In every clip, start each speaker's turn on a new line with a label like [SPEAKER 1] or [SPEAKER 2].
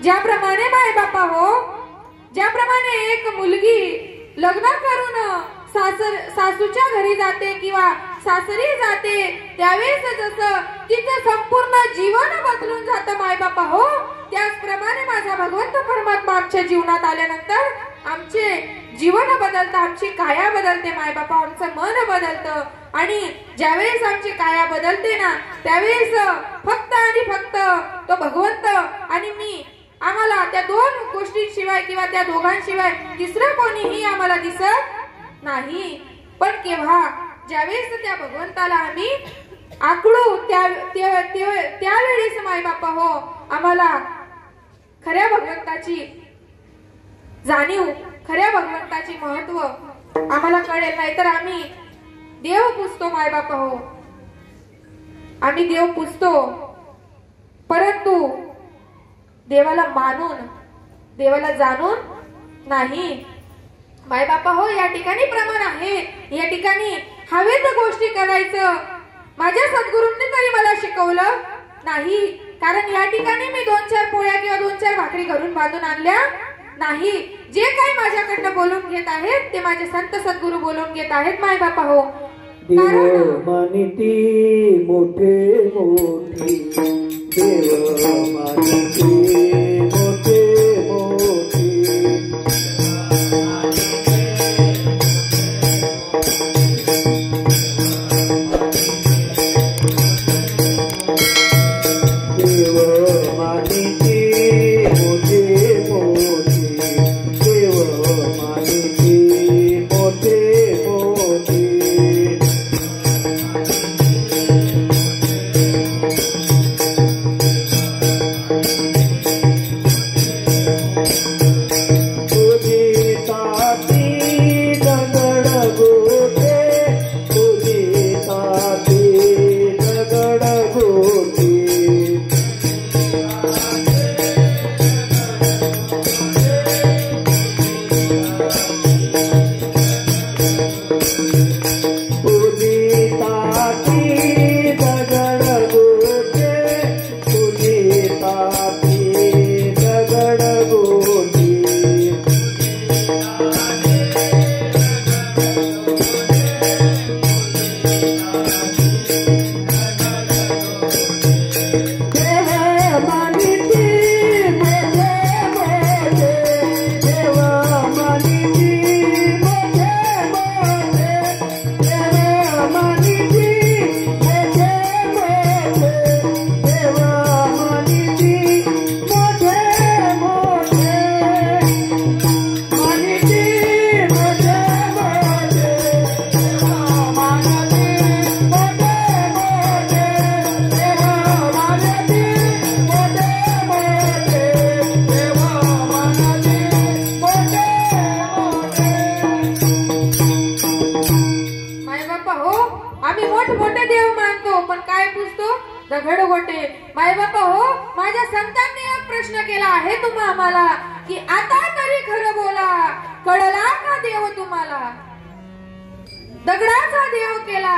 [SPEAKER 1] ज्याप्रमाणे माय बापा हो, ज्याप्रमाणे एक मुलगी लग्न करून सासूच्या घरी जाते किंवा सासरी जाते, त्यावेळेस जसं तिचं संपूर्ण जीवन बदलून जातं माय बापा हो, त्याचप्रमाणे माझा भगवंत परमात्मा आमच्या जीवनात आल्यानंतर आमचे जीवन बदलतं, आमची काया बदलते माय बापा, आमचं मन बदलतं. आणि ज्यावेळेस आमची काया बदलते ना, त्यावेळेस फक्त आणि फक्त तो भगवंत आणि मी, आम्हाला त्या दोन गोष्टींशिवाय किंवा त्या दोघांशिवाय तिसरं कोणीही आम्हाला दिसत नाही. पण केव्हा ज्यावेळेस त्या भगवंताला आम्ही आकडू त्यावेळेस माय बापा हो, आम्हाला खऱ्या भगवंताची जाणीव, खऱ्या भगवंताची महत्व आम्हाला कळेल. नाहीतर आम्ही देव पुजतो माय बापा हो, आम्ही देव पुजतो, परंतु देवाला मानून, देवाला जाणून नाही माय बापा हो. या ठिकाणी प्रमाण आहे, या ठिकाणी हवेत गोष्टी करायचं माझ्या सद्गुरूंनी तरी मला शिकवलं नाही. कारण या ठिकाणी मी 2-4 पोळ्या किंवा 2-4 भाकरी घरून बांधून आणल्या नाही. जे काही माझ्याकडनं बोलून घेत आहेत ते माझे संत सद्गुरू बोलून घेत आहेत माय बापा हो.
[SPEAKER 2] देव मानिती मोठे मोठे, देव मानिती मोठे मोठे, देव मानिती मोठे मोठे, देव मानिती मोठे मोठे.
[SPEAKER 1] दगडगोटे माय बापा हो. माझ्या संतांनी एक प्रश्न केला आहे तुम्हा आम्हाला की आता तरी खरं बोला, कळला का देव तुम्हाला? दगडाचा देव केला,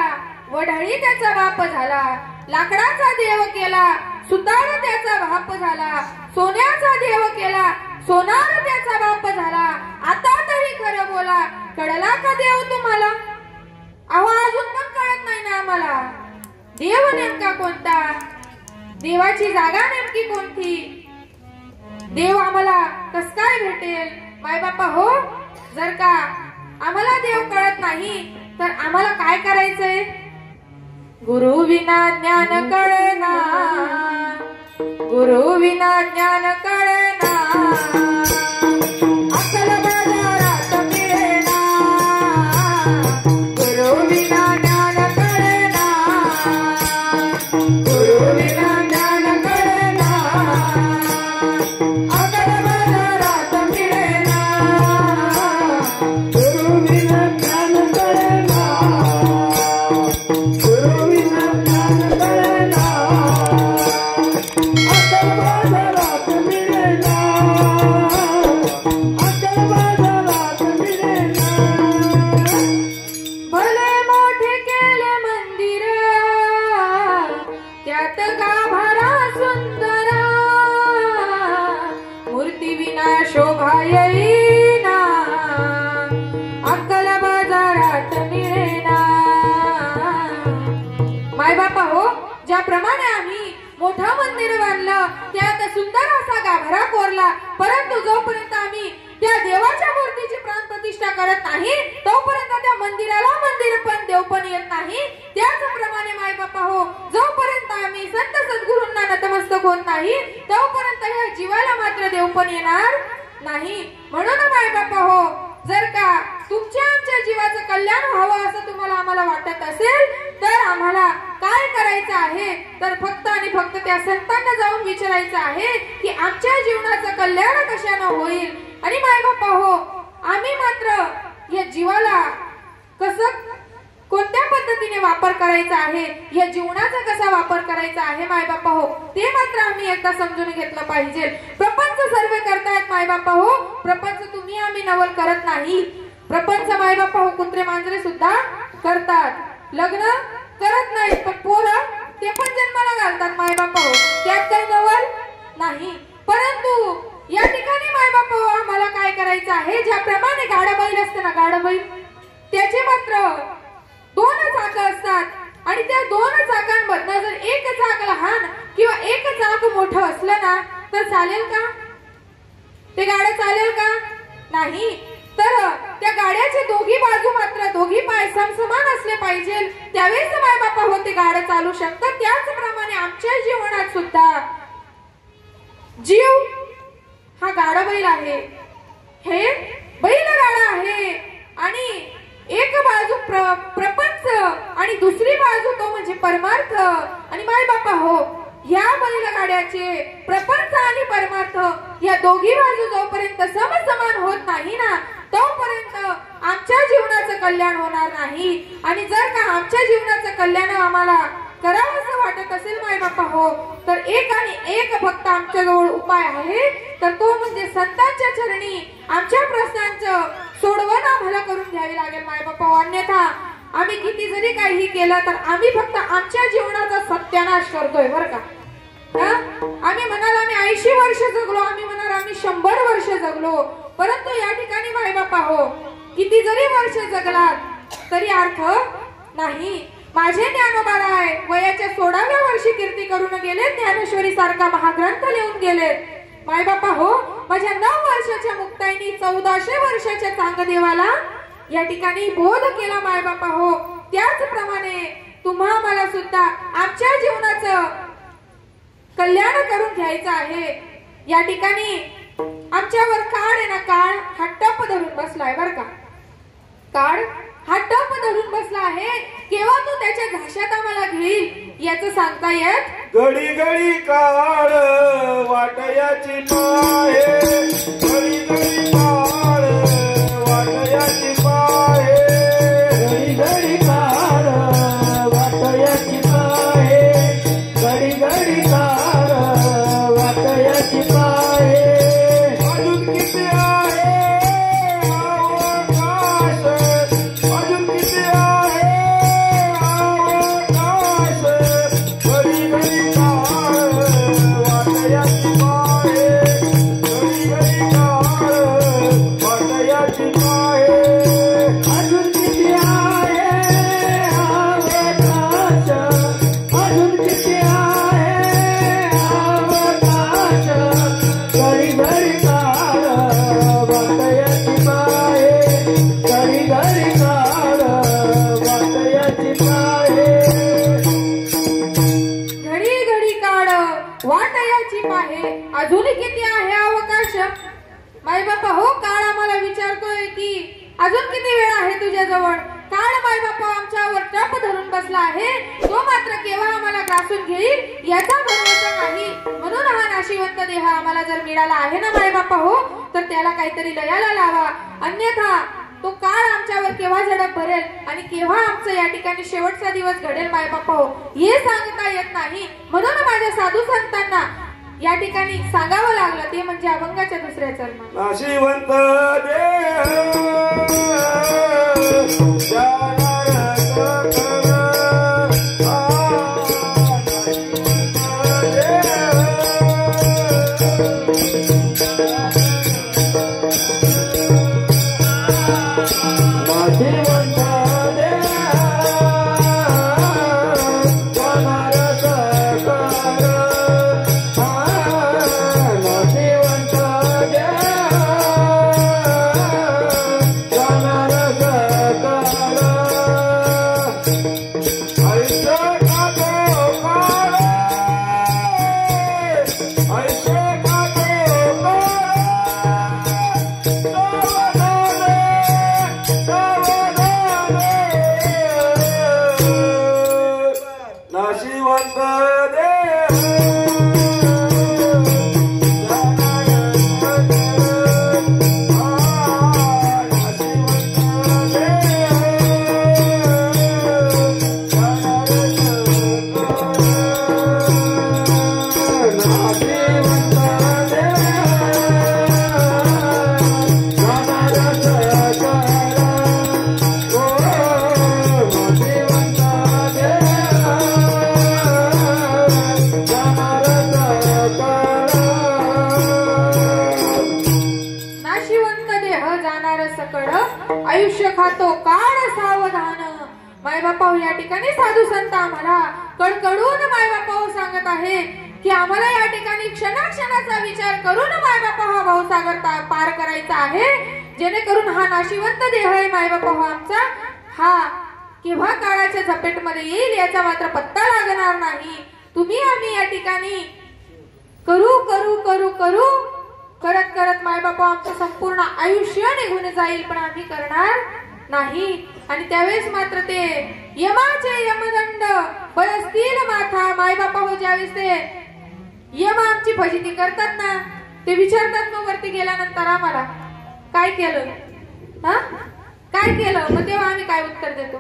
[SPEAKER 1] वढळी त्याचा बाप झाला. लाकडाचा देव केला, सुतार त्याचा बाप झाला. सोन्याचा देव केला, सोनार त्याचा बाप झाला. आता तरी खरं बोला, कळला का देव तुम्हाला? अहो अजून पण कळत नाही ना आम्हाला देव नेमका कोणता, देवाची जागा नेमकी कोणती, देव आम्हाला कस काय भेटेल? माय बापा हो, जर का आम्हाला देव कळत नाही तर आम्हाला काय करायचंय? गुरु विना ज्ञान कळेना, गुरु विना ज्ञान कळेना. अक्कल बाजारात मिळेना, गुरु विना ज्ञान कळेना, गुरु विना ज्ञान कळेना. अक्कल बाजारात मिळेना, गुरु विना ज्ञान कळेना, गुरु विना ज्ञान कळेना. अक्कल बाजारात मिळेना, मंदिर बांधलं, त्यात सुंदर असा गाभारा कोरला, परंतु जोपर्यंत आम्ही त्या देवाच्या मूर्तीची प्राणप्रतिष्ठा करत नाही तोपर्यंत त्या मंदिराला मंदिर पण देव पण येत नाही. त्याचप्रमाणे माय बापा हो, जोपर्यंत आम्ही संत सद्गुरूंना नतमस्तक होत नाही तोपर्यंत या जीवाला मात्र देव पण येणार नाही. म्हणून माय बापा हो, जर का तुमच्या आमच्या जीवाचं कल्याण व्हावं असं तुम्हाला आम्हाला वाटत असेल तर आम्हाला काय करायचं आहे तर फक्त आणि फक्त त्या संतांना जाऊन विचारायचं आहे की आमच्या जीवनाचं कल्याण कशानं होईल. आणि माय बापा हो, आम्ही मात्र या जीवाला कसं कोणत्या पद्धतीने वापर करायचा आहे, या जीवनाचा कसा वापर करायचा आहे माय बापा हो, ते मात्र आम्ही एकदा समजून घेतलं पाहिजे. प्रपंच सर्व करतायत माय बापा हो, प्रपंच तुम्ही आम्ही नवल करत नाही. प्रपंच माय बापा हो कुत्रे मांजरे सुद्धा करतात, लग्न करत नाहीत पण पोरं ते पण जन्माला घालतात माय बापा हो, त्यात काही नवल नाही. परंतु या ठिकाणी माय बापा हो, आम्हाला काय करायचं आहे, ज्याप्रमाणे गाडा बैल असतं ना, गाडा बैल त्याचे मात्र दोन चाकं असतात आणि त्या दोन चाकांमधनं जर एक चाक लहान किंवा एक चाक मोठं असलं ना तर चालेल का, ते गाडं चालेल का, नाही. तर त्या गाड्याचे दोघी बाजू मात्र दोघी पाय समसमान असले पाहिजे, त्यावेळेस माय बापा हो ते गाडं चालू शकतं. त्याचप्रमाणे आमच्या जीवनात सुद्धा जीव हा गाडा बैल आहे, हे बैलगाडा आहे आणि एक बाजू प्रपंच आणि दुसरी बाजू तो म्हणजे परमार्थ. आणि माय बापा हो, या बैलगाड्याचे प्रपंच आणि परमार्थ या दोघी बाजू जोपर्यंत समसमान होत नाही ना तोपर्यंत आमच्या जीवनाचं कल्याण होणार नाही. आणि जर का आमच्या जीवनाचं कल्याण आम्हाला करावं असं वाटत असेल माय बापा हो, तर एक आणि एक फक्त आमच्या जवळ उपाय आहे, तर तो म्हणजे संतांच्या चरणी आमच्या प्रश्नांचं सोडवण आम्हाला करून घ्यावी लागेल माय बापा. अन्यथा आम्ही किती जरी काही केलं तर आम्ही फक्त आमच्या जीवनाचा सत्यानाश करतोय बरं का. आम्ही म्हणाल आम्ही 80 वर्ष जगलो, आम्ही म्हणाल आम्ही 100 वर्ष जगलो, परंतु या ठिकाणी माय बापा हो किती जरी वर्ष जगलात तरी अर्थ नाही. माझे ज्ञानोबाराय वयाच्या 16व्या वर्षी कीर्ती करून गेले, ज्ञानेश्वरी सारखा महाग्रंथ लिहून गेले माय बापा हो. माझ्या 9 वर्षाच्या मुक्ताईनी 1400 वर्षाच्या चांगदेवाला या ठिकाणी बोध केला माय बापा हो. त्याचप्रमाणे तुम्हा मला सुद्धा आमच्या जीवनाचं कल्याण करून घ्यायचं आहे. या ठिकाणी आमच्यावर काळ आहे ना, काळ हा टप धरून बसलाय बर का, काळ हा टप धरून बसला आहे. केव्हा तो त्याच्या घाशात आम्हाला घेईल याचं सांगता येत.
[SPEAKER 2] घडी घडी काळ वाटयाची पाहे, घडी घडी काळ वाटयाची पाहे, घडी घडी काळ वाटयाची पाहे, घडी घडी काळ वाटयाची पाहे. अजून किती आहे अवकाश, अजून किती आहे अवकाश, घडी घडी काळ वाटयाची पाहे, घडी घडी काळ वाटयाची पाहे. अजून किती आहे अवकाश, अजून किती आहे अवकाश, घडी घडी काळ वाटयाची पाहे, घडी घडी काळ वाटयाची पाहे.
[SPEAKER 1] घडी घडी काळ वाटयाची पाहे, अजून किती आहे अवकाश. माय बापा हो, काळ आम्हाला विचारतोय की अजून किती वेळ आहे तुझ्या जवळ. काळ माय बापा आमच्यावर टप धरून बसला आहे, तो मात्र केव्हा आम्हाला ग्रासून घेईल याचा भरोसा नाही. म्हणून हा नाशिवंत देह आम्हाला जर मिळाला आहे ना माय बापा हो, तर त्याला काहीतरी लयाला लावा, अन्यथा तो काळ आमच्यावर केव्हा झडप भरेल आणि केव्हा आमचं या ठिकाणी शेवटचा दिवस घडेल माय बापा हो हे सांगता येत नाही. म्हणून माझ्या साधू संतांना या ठिकाणी सांगावं लागलं ते म्हणजे अभंगाच्या दुसऱ्या चरणात.
[SPEAKER 2] नाशिवंत देह
[SPEAKER 1] आयुष्य खातो काळ सावधान. मायबापा या ठिकाणी साधू संत आम्हाला कडकडून मायबापा सांगत आहे की आम्हाला या ठिकाणी क्षणाक्षणाचा विचार करून मायबापा हा भावसागर पार करायचा आहे, जेणेकरून हा नाशिवंत देह आहे मायबापा आमचा हा केव्हा काळाच्या झपेटमध्ये येईल याचा मात्र पत्ता लागणार नाही. तुम्ही आम्ही या ठिकाणी करू करू करू करू करत करत मायबापा आमचं संपूर्ण आयुष्य निघून जाईल, पण आम्ही करणार नाही. आणि त्यावेळेस मात्र ते यमाचे यमदंड बळसतील माथा. मायबापा हो ज्यावेळेस ते यम आमची फजिती करतात ना, ते विचारतात मग वरती गेल्यानंतर आम्हाला काय केलं, हा काय केलं, मग तेव्हा आम्ही काय उत्तर देतो,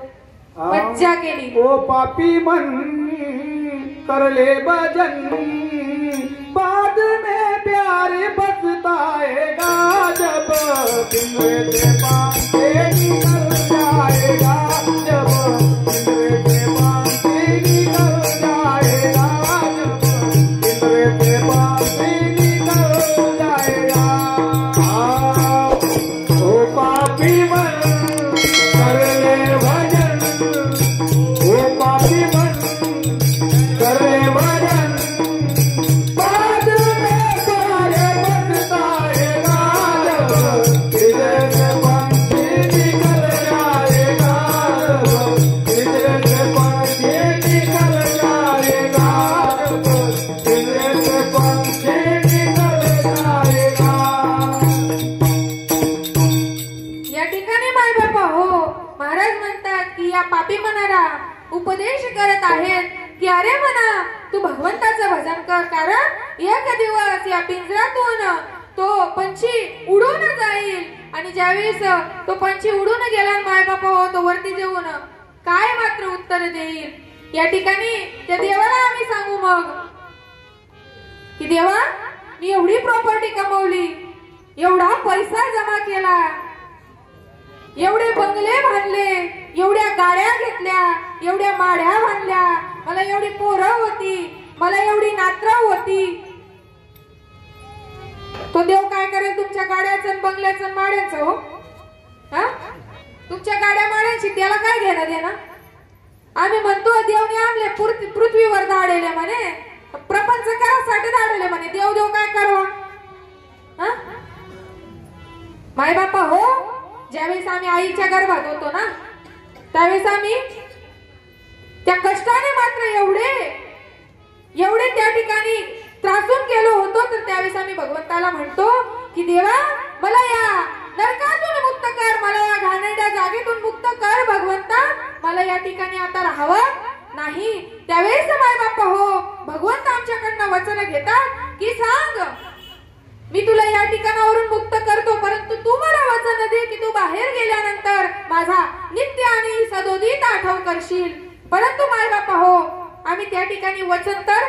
[SPEAKER 1] मज्जा केली.
[SPEAKER 2] ओ पापी मन करले भजन बाद में प्यारे बचताएगा, जब पिंजरे से बांधे निकल जाएगा, जब पिंजरे से बांधे निकल जाएगा, जब पिंजरे से बांधे निकल जाएगा. ओ पापी मन करले भजन, ओ पापी मन करले भजन बाद में प्यारे बचताएगा, जब पिंजरे से बांधे निकल जाएगा, जब पिंजरे से बांधे निकल जाएगा, जब पिंजरे से बांधे निकल जाएगा.
[SPEAKER 1] या ठिकाणी मायबापा हो महाराज म्हणतात की या पापी मनाला उपदेश करत आहेत की अरे म्हणा तू भगवंताचं भजन कर, कारण एक दिवस या पिंजऱ्यातून तो पंछी उडून जाईल. आणि ज्यावेळेस तो पंछी उडून गेला मायबापा हो तो वरती जेवून काय मात्र उत्तर देईल. या ठिकाणी त्या देवाला आम्ही सांगू मग की देवा मी एवढी प्रॉपर्टी कमवली, एवढा पैसा जमा केला, एवढे बंगले बांधले, एवढ्या गाड्या घेतल्या, एवढ्या माड्या बांधल्या, मला एवढी पोरं होती, मला एवढी नात्र होती. तो देव काय करेल तुमच्या गाड्याचं बंगल्याचं माड्याचं, हो हा तुमच्या गाड्या माड्यांची त्याला काय घेणं देणं. आम्ही म्हणतो देवने आमले पृथ्वीवर धाडले म्हणे, प्रपंच करासाठी धाडले म्हणे, देव देव काय करावं. मायबापा हो ज्यावेळेस आम्ही आईच्या गर्भात होतो ना, त्यावेळेस आम्ही त्या कष्टाने मात्र एवढे त्या ठिकाणी त्रासून गेलो होतो, तर त्यावेळेस आम्ही भगवंताला म्हणतो की देवा मला या नरकातून मुक्त कर, मला या घाणेरड्या जागेतून मुक्त कर भगवंता, मला या ठिकाणी आता राहावं नाही. त्यावेळेस मायबापा हो भगवंत आमच्याकडनं वचन घेतात की सांग मी तुला या ठिकाणावरून मुक्त करतो, परंतु तू मला वचन दे की तू बाहेर गेल्यानंतर माझा नित्य आणि सदोदित आठव करशील. परंतु मायबापा हो आम्ही त्या ठिकाणी वचन तर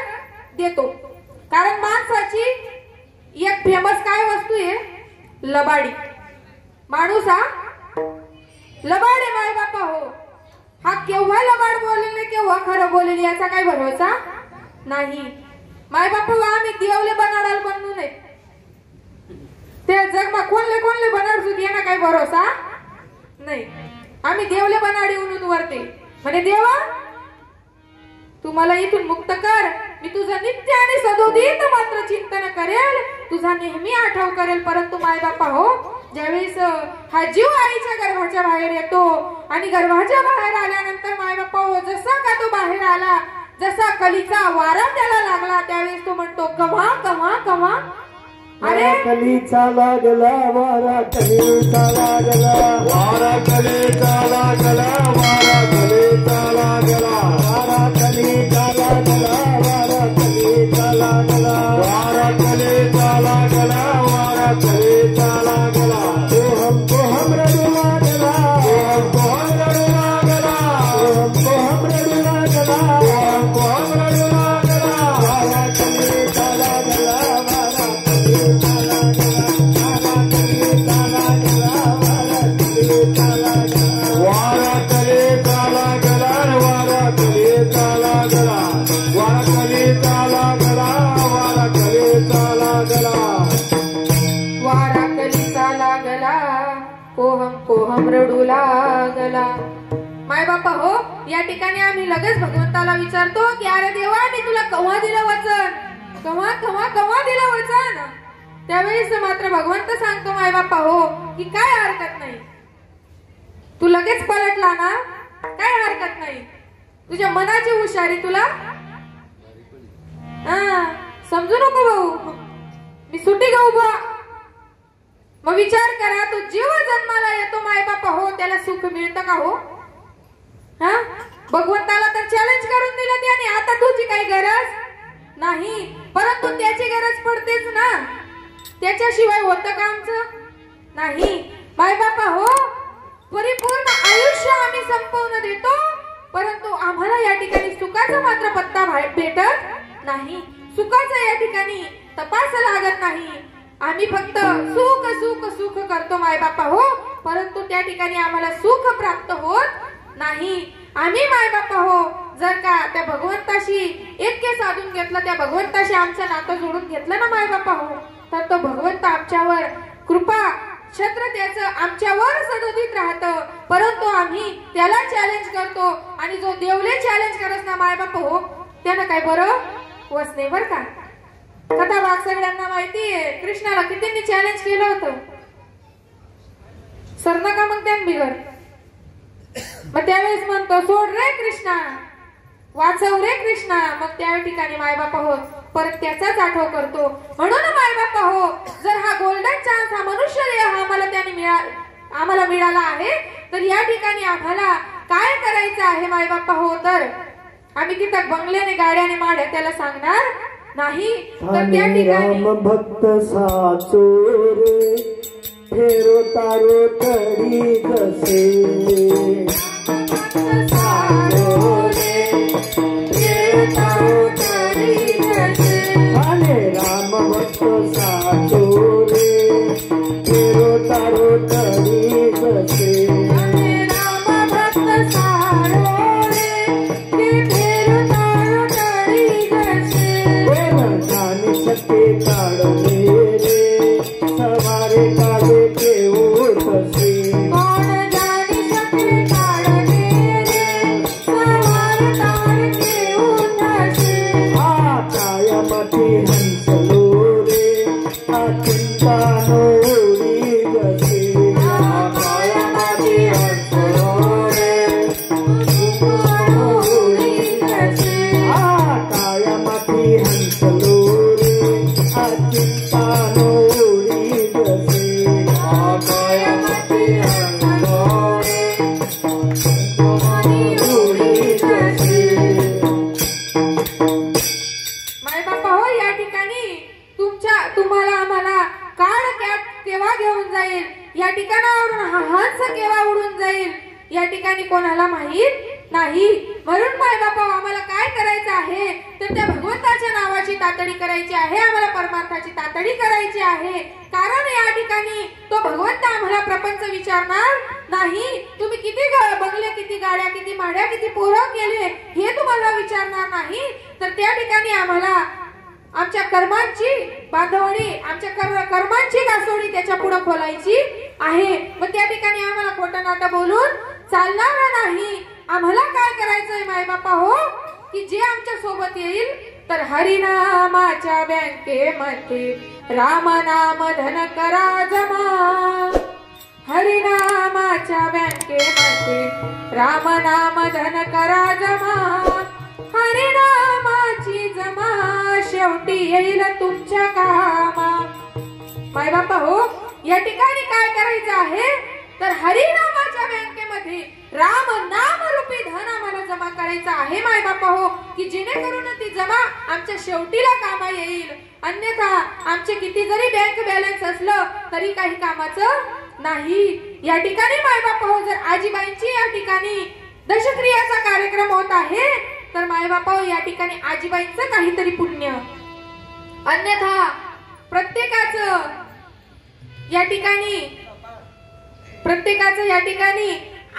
[SPEAKER 1] देतो, कारण माणसाची एक फेमस काय वस्तू आहे, लबाडी. माणूस हा लबाड आहे मायबापा हो, हा केव्हा लबाड बोलेल केव्हा खरं बोलेल याचा काही भरोसा नाही. मायबापा हो आम्ही देवले बनाडाल बनू नये, ते जगमा कोणले बनाडसूत यांना काही भरोसा नाही. आम्ही देवले बनाडी उन्हून वरते म्हणे देवा तू मला इथून मुक्त कर, मी तुझं नित्य आणि सदोदित मात्र चिंतन करेल, तुझा नेहमी आठव करेल. परंतु मायबापा हो ज्यावेळेस हा जीव आईच्या गर्भाच्या बाहेर येतो आणि गर्भाच्या बाहेर आल्यानंतर मायबापा हो जसा का तो बाहेर आला, जसा कलीचा वारा त्याला लागला, त्यावेळेस तो म्हणतो कव्हा कव्हा कव्हा. अरे
[SPEAKER 2] कलीचा लागला वारा, कलीचा लागला वारा, कलीचा लागला वारा, कलीचा लागला वारा, कलीचा लागला वारा, कलीचा लागला वारा, कलीचा लागला वारा, कलीचा लागला. तो हम रडू लागला, तो हम रडू लागला, तो हम रडू लागला, तो हम रडू लागला वारा, कलीचा लागला वारा, वारा कलीचा लागला वारा, कलीचा लागला वारा, कलीचा लागला वारा, कलीचा लागला
[SPEAKER 1] वारा कली सोहम रडू लागला. माय बापा हो, या ठिकाणी आम्ही लगेच भगवंताला विचारतो की अरे देवा, मी तुला केव्हा दिलं वचन, केव्हा दिलं वचन. त्यावेळेस मात्र भगवंत सांगतो माय बापा हो की काय हरकत नाही, तू लगेच पलटला ना, काय हरकत नाही, तुझ्या मनाची हुशारी तुला समजू नको भाऊ, मी सुट्टी घेऊ बा. मग विचार करा, तो जीव जन्माला येतो माय बापा हो, त्याला सुख मिळतं का हो? भगवंताला तर चॅलेंज करून दिलं त्याने, आता तुझी काही गरज नाही, परंतु त्याची गरज पडतेच ना, त्याच्याशिवाय होतं का आमचं? नाही. माय बापा हो, परिपूर्ण आयुष्य आम्ही संपवून देतो, परंतु आम्हाला या ठिकाणी सुखाचा मात्र पत्ता भेटत नाही. सुखाचा या ठिकाणी तपास लागत नाही. आम्ही फक्त सुख सुख सुख करतो माय बापा हो, परंतु त्या ठिकाणी आम्हाला सुख प्राप्त होत नाही. आम्ही माय बापा हो जर का त्या भगवंताशी ऐक्य साधून घेतलं, त्या भगवंताशी आमचं नातं जोडून घेतलं ना माय बापा हो, तर तो भगवंत आमच्यावर कृपा छत्र त्याचं आमच्यावर सदोदित राहतं. परंतु आम्ही त्याला चॅलेंज करतो, आणि जो देवले चॅलेंज करत ना माय बापा हो, त्यानं काय बरं वस नाही बर का. कथा भाग सगळ्यांना माहितीये, कृष्णाला कितींनी चॅलेंज केलं होतं, सर नका मग त्यान बिगर. मग त्यावेळेस म्हणतो सोड रे कृष्णा, वाचव रे कृष्णा. मग त्या ठिकाणी माय बापा हो परत त्याचाच आठव करतो. म्हणून माय बापा हो, जर हा गोल्डन चान्स, हा मनुष्य हा आम्हाला मिळाला आहे, तर या ठिकाणी आम्हाला काय करायचं आहे माय बापा हो, तर आम्ही तिथं बंगल्याने गाड्याने माड्या त्याला सांगणार नाही. तर त्या ठिकाणी
[SPEAKER 2] राम भक्त साचोरे फेरो तारो तरी कसे, राम भक्त साचोरे फेरो तारो तरी कसे,
[SPEAKER 1] राम भक्त सारोरे फेरो तारो तरी कसे.
[SPEAKER 2] जानी सके काढले रे सवारे काढे केऊ तसे,
[SPEAKER 1] कोण जाणी सके काढले रे सवारे काढे उतसे.
[SPEAKER 2] कायमती हंसलो रे चिंता नोरी जसे, कायमती हंसलो रे कायमती हंसलो रे चिंता नोरी जसे, कायमती हंसलो रे जसे.
[SPEAKER 1] माय बापा हो, या ठिकाणी तुम्हाला आम्हाला काळ केव्हा घेऊन जाईल, या ठिकाणावरून हा हंस केव्हा उडून जाईल, या ठिकाणी कोणाला माहित नाही. म्हणून माय बापा आम्हाला काय करायचं आहे, तर त्या भगवंताच्या नावाची तातडी करायची आहे, आम्हाला परमार्थाची तातडी करायची आहे. कारण या ठिकाणी तो भगवंत आम्हाला प्रपंच विचारणार नाही. तुम्ही किती बंगले, किती गाड्या, किती माड्या, किती पोरं केले, हे तुम्हाला विचारणार नाही. तर त्या ठिकाणी आम्हाला आमच्या कर्मांची बांधवणी, आमच्या कर्मांची घासोडी त्याच्या पुढे खोलायची आहे. मग त्या ठिकाणी आम्हाला खोटं नाटं बोलून चालणार नाही. आम्हाला काय करायचंय माय बापा हो, की जे आमच्या सोबत येईल, तर हरिनामाच्या बँकेमध्ये रामनाम धन करा जमा. हरिनामाच्या बँकेमध्ये रामनाम धन करा जमा. हरिनामाची जमा शेवटी येईल तुमच्या कामा. माय बापा हो, या ठिकाणी काय करायचं आहे, तर हरिनामाच्या बँकेमध्ये राम नाम रूपी धन आम्हाला जमा करायचं आहे माय बापा हो, की जेणेकरून ती जमा आमच्या शेवटीला कामा येईल. अन्यथा आमचे किती जरी बँक बॅलन्स असलं तरी काही कामाचं नाही. या ठिकाणी माय बापा हो, जर आजीबाईंची या ठिकाणी दशक्रियाचा कार्यक्रम होत आहे, तर माय बापा हो, या ठिकाणी आजीबाईंचं काहीतरी पुण्य. अन्यथा प्रत्येकाचं या ठिकाणी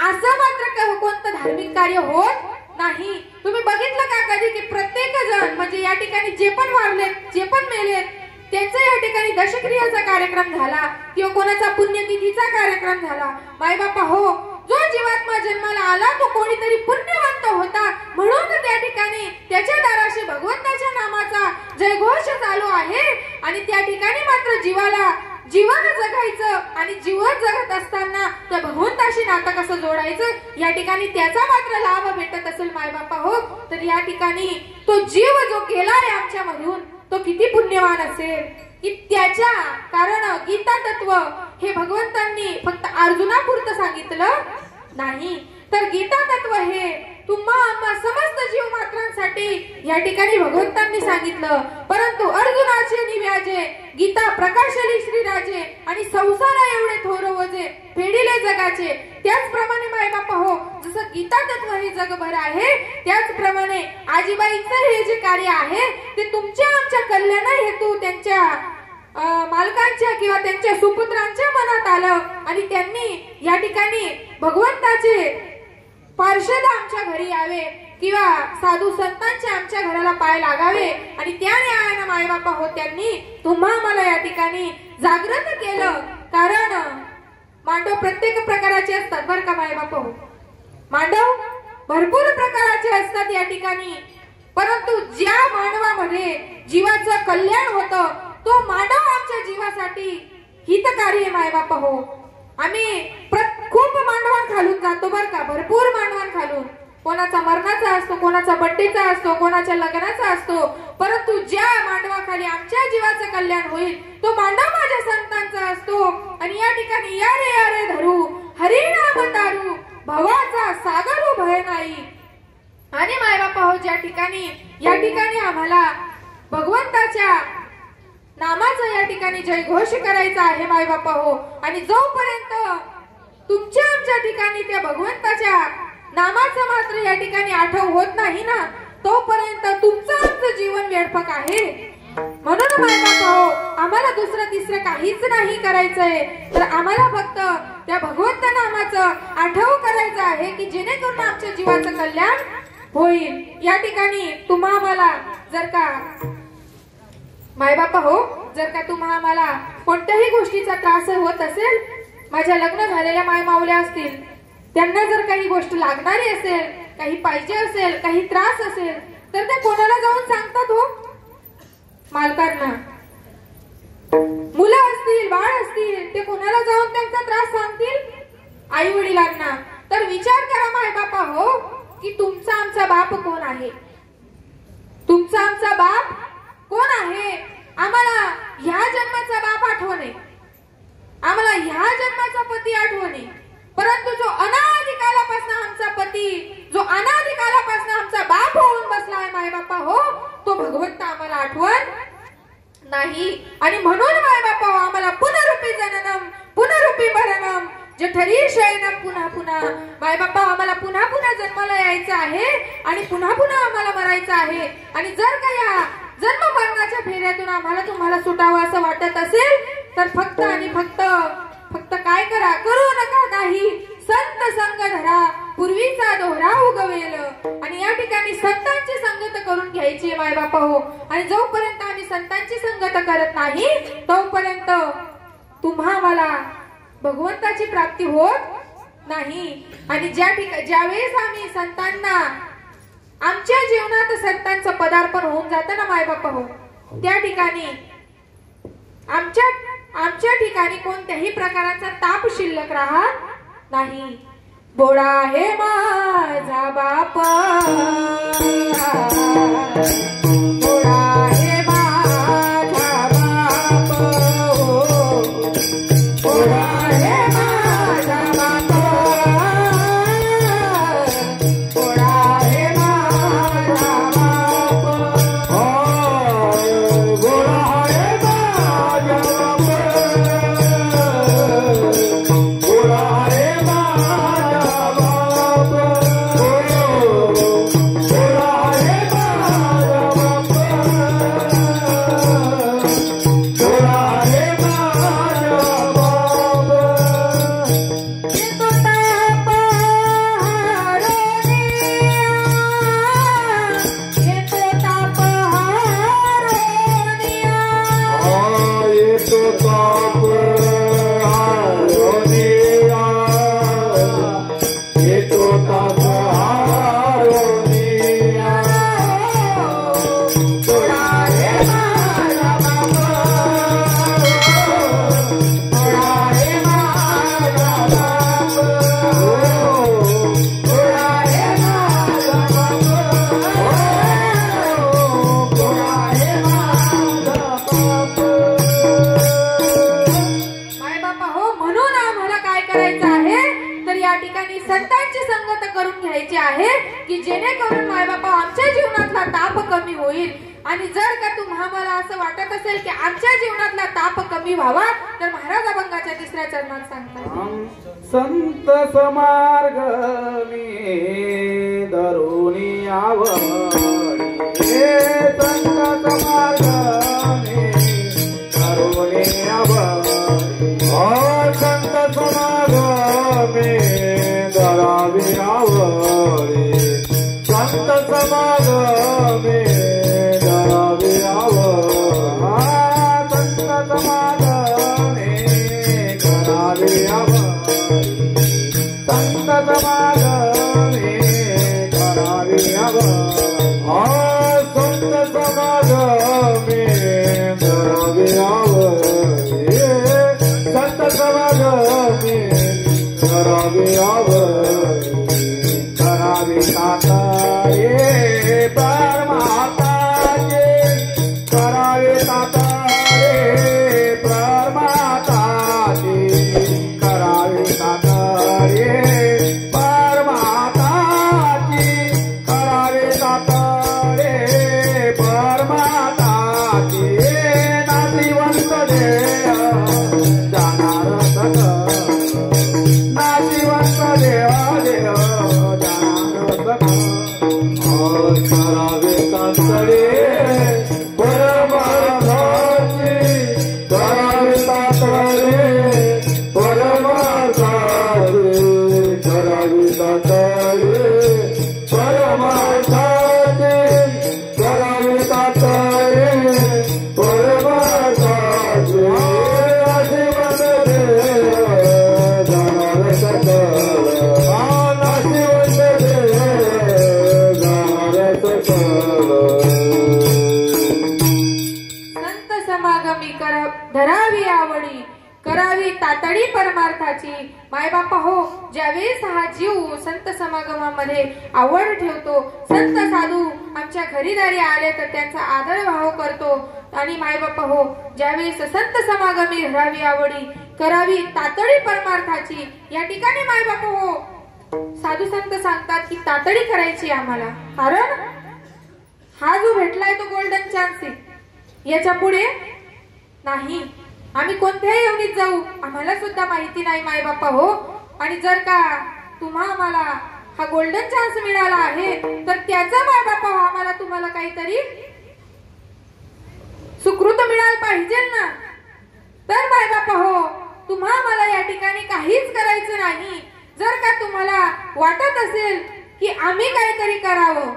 [SPEAKER 1] असं मात्र कोणतं धार्मिक कार्य होत नाही. तुम्ही बघितलं का कधी की प्रत्येक जण म्हणजे या ठिकाणी जे पण वारलेत, जे पण मेलेत, त्यांचा या ठिकाणी दशक्रियाचा कार्यक्रम झाला किंवा कोणाचा पुण्यतिथीचा कार्यक्रम झाला. मायबापा हो, जो जीवात्मा जन्माला आला तो कोणीतरी पुण्यवंत होता, म्हणून त्या ठिकाणी त्याच्या दाराशी भगवंताच्या नामाचा जयघोष चालू आहे. आणि त्या ठिकाणी मात्र जीवाला जीवन जगायचं आणि जीवन जगत असताना त्या भगवंताशी नातं कसं जोडायचं या ठिकाणी त्याचा मात्र लाभ भेटत असेल मायबापा हो, तर या ठिकाणी तो जीव जो गेलाय आमच्या मधून तो किती पुण्यवान असेल की त्याच्या कारण गीता तत्व हे भगवंतांनी फक्त अर्जुनापुरतं सांगितलं नाही, तर गीता तत्व हे तुम्हा आम्हा समस्त जीव मात्रांसाठी या ठिकाणी भगवंतांनी सांगितलं. परंतु अर्जुनाचे निव्याजे गीता प्रकाशली श्रीराजे आणि संसारा एवढे थोर वजे फेडिले जगाचे. त्याचप्रमाणे मायबापा हो, जसं गीता तत्व हे जगभर आहे त्याचप्रमाणे आजीबाईंचं हे जे कार्य आहे ते तुमच्या आमच्या कल्याण हेतू त्यांच्या मालकांच्या किंवा त्यांच्या सुपुत्रांच्या मनात आलं आणि त्यांनी या ठिकाणी भगवंताचे पार्षद आमच्या घरी यावे किंवा साधू संतांचे आमच्या घराला पाय लागावे आणि त्या न्यायानं मायबापा हो त्यांनी तुम्हा आम्हाला या ठिकाणी जागृत केलं. कारण मांडव प्रत्येक प्रकाराचे असतात बरं का मायबापा हो, मांडव भरपूर प्रकाराचे असतात या ठिकाणी, परंतु ज्या मानवामध्ये जीवाचं कल्याण होतं तो मानव आमच्या जीवासाठी हितकारी आहे मायबापा हो. आम्ही खूप मांडवान खालून जातो बरं का, भरपूर मांडवान खालून, कोणाचा मरणाचा असतो, कोणाचा बड्डेचा असतो, कोणाच्या लग्नाचा असतो, परंतु ज्या मांडवाखाली आमच्या जीवाचं कल्याण होईल तो मांडव माझ्या संतांचा असतो. आणि या ठिकाणी या रे धरू हरिनाम तारू भवाचा सागर भय नाही. आणि मायबापा हो, ज्या ठिकाणी या ठिकाणी आम्हाला भगवंताच्या नामाचा या ठिकाणी जयघोष करायचा आहे मायबापा हो, आणि जोपर्यंत तुमच्या आमच्या ठिकाणी त्या भगवंताच्या नामाचं मात्र या ठिकाणी आठव होत नाही ना, तोपर्यंत तुमचं आमचं जीवन व्यर्थक आहे. म्हणून मायबापा हो, आम्हाला दुसरं तिसरं काहीच नाही करायचंय, तर आम्हाला फक्त त्या भगवंत नामाचं आठव करायचं आहे की जेणेकरून आमच्या जीवाचं कल्याण होईल. या ठिकाणी तुम्हा आम्हाला जर का मायबापा हो, जर का तुम्हा आम्हाला कोणत्याही गोष्टीचा त्रास होत असेल, माझ्या लग्न झालेल्या माय माऊल्या असतील त्यांना जर काही गोष्ट लागणारी असेल, काही पाहिजे असेल, काही त्रास असेल, तर ते कोणाला जाऊन सांगतात हो? मालकांना. मुलं असतील, बाळ असतील, ते कोणाला जाऊन त्यांचा त्रास सांगतील? आई वडिलांना. तर विचार करा मायबापा हो की तुमचा आमचा बाप कोण आहे? तुमचा आमचा बाप कोण आहे? आम्हाला ह्या जन्माचा बाप आठवणे, आम्हाला ह्या जन्माचा पती आठवणे, परंतु जो अनादिकालापासून आमचा पती, जो अनादिकालापासून आमचा बाप होऊन बसलाय मायबापा हो, तो भगवंत आम्हाला आठवण नाही. आणि म्हणून मायबापा हो, आम्हाला पुनरुपी जननम पुनरुपी मरणम जठरी शयनम पुन्हा पुन्हा. मायबापा आम्हाला पुन्हा पुन्हा जन्माला यायचं आहे आणि पुन्हा पुन्हा आम्हाला मरायचं आहे. आणि जर का या जन्म मरणाच्या फेऱ्यातून आम्हाला तुम्हाला सुटावं असं वाटत असेल तर फक्त आणि फक्त काय करा, करू नका काही, संत संग धरा पूर्वीचा दोहरा उगवेल. आणि या ठिकाणी संतांची संगत करून घ्यायची मायबापा हो. आणि जोपर्यंत आम्ही संतांची संगत करत नाही तोपर्यंत तुम्हा मला भगवंताची प्राप्ती होत नाही. आणि ज्यावेळेस आम्ही संतांना आमच्या जीवनात संतांचं पदार्पण होऊन जातं ना मायबापा हो, त्या ठिकाणी आमच्या ठिकाणी कोणत्याही प्रकाराचा ताप शिल्लक राहत नाही. बोळा हे माझा बाप, बोळा हे माझा बाप, बोळा हे माझा बाप, बोळा हे माझा बाप,
[SPEAKER 2] बोळा हे माझा बाप, बोळा हे माझा बाप, बोळा हे माझा बाप.
[SPEAKER 1] संतांची संगत करून घ्यायची आहे की जेणेकरून मायबापा आमच्या जीवनातला ताप कमी होईल. आणि जर का तुम्हाला असं वाटत असेल की आमच्या जीवनातला ताप कमी व्हावा तर महाराज अभंगाच्या 3ऱ्या चरणात सांगतात,
[SPEAKER 2] संत समार्ग मी धरुणी आवडी, संत समार्ग मी धरुणी आवडी, संत समार्ग मी धरावी आवडी, संत समार्ग मी धरावी आवडी, संत समार्ग मी धरावी आवडी, संत समार्ग मी धरावी आवडी, संत समार्ग मी धरावी आवडी, संत समार्ग मी धरावी आवडी, धरावी ताताये परमाताचे, करावे ताताये परमाताचे, करावे ताताये परमाताचे, करावे ताताये परमाताचे, नाशिवंत देव जाणार सगळं, नाशिवंत देव देव जाणार सगळं, करावे तातडे परमार्थाचे, करावे तातडे परमार्थाचे, करावे तातडे परमार्थाचे, करावे तातडे परमार्थाचे, नाशिवंत देव जाणार सगळं, नाशिवंत देव जाणार सगळं.
[SPEAKER 1] संत समागमी धरावी आवडी, करावी तातडी परमार्थाची. मायबापा हो, ज्यावेळेस हा जीव संत समागमामध्ये आवड ठेवतो, संत साधू आमच्या घरीदारी आले तर त्यांचा आदर भाव करतो. आणि मायबापा हो, ज्यावेळेस संत समागमी धरावी आवडी, करावी तातडी परमार्थाची, या ठिकाणी मायबापा हो साधू संत सांगतात की तातडी करायची आम्हाला, कारण हा जो भेटलाय तो गोल्डन चान्स आहे, याच्या पुढे नाही. आम्ही कोणत्याही योनीत जाऊ आम्हाला सुद्धा माहिती नाही मायबापा हो. आणि जर का आम्हाला हा गोल्डन चान्स मिळाला आहे तर त्याचा मायबापा हो आम्हाला तुम्हाला काहीतरी सुकृत मिळायला पाहिजे ना. तर मायबापा हो, तुम्हाला या ठिकाणी काहीच करायचं नाही. जर का तुम्हाला वाटत असेल की आम्ही काहीतरी करावं,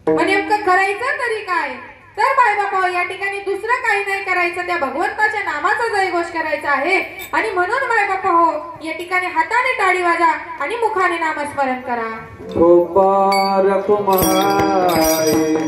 [SPEAKER 1] नेमकं करायचं तरी काय, तर मायबापा या ठिकाणी दुसरं काही नाही करायचं, त्या भगवंताच्या नामाचा जयघोष करायचा आहे. आणि म्हणून मायबापा हो, या ठिकाणी हाताने टाळी वाजा आणि मुखाने नामस्मरण करा.
[SPEAKER 2] गोपाल कुमारी